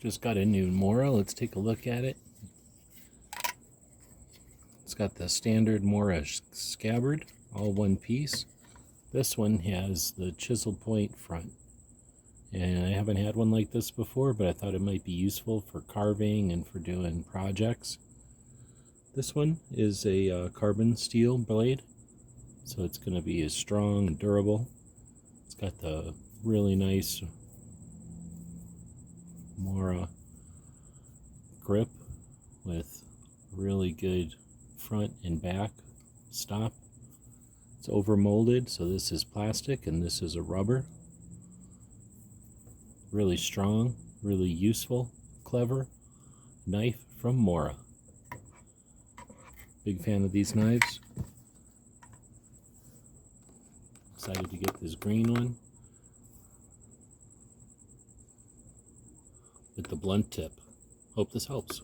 Just got a new Mora. Let's take a look at it. It's got the standard Mora scabbard, all one piece. This one has the chisel point front. And I haven't had one like this before, but I thought it might be useful for carving and for doing projects. This one is a carbon steel blade, so it's going to be as strong and durable. It's got the really nice Mora grip with really good front and back stop. It's over molded, so this is plastic and this is a rubber. Really strong, really useful, clever knife from Mora. Big fan of these knives. Excited to get this green one with the blunt tip. Hope this helps.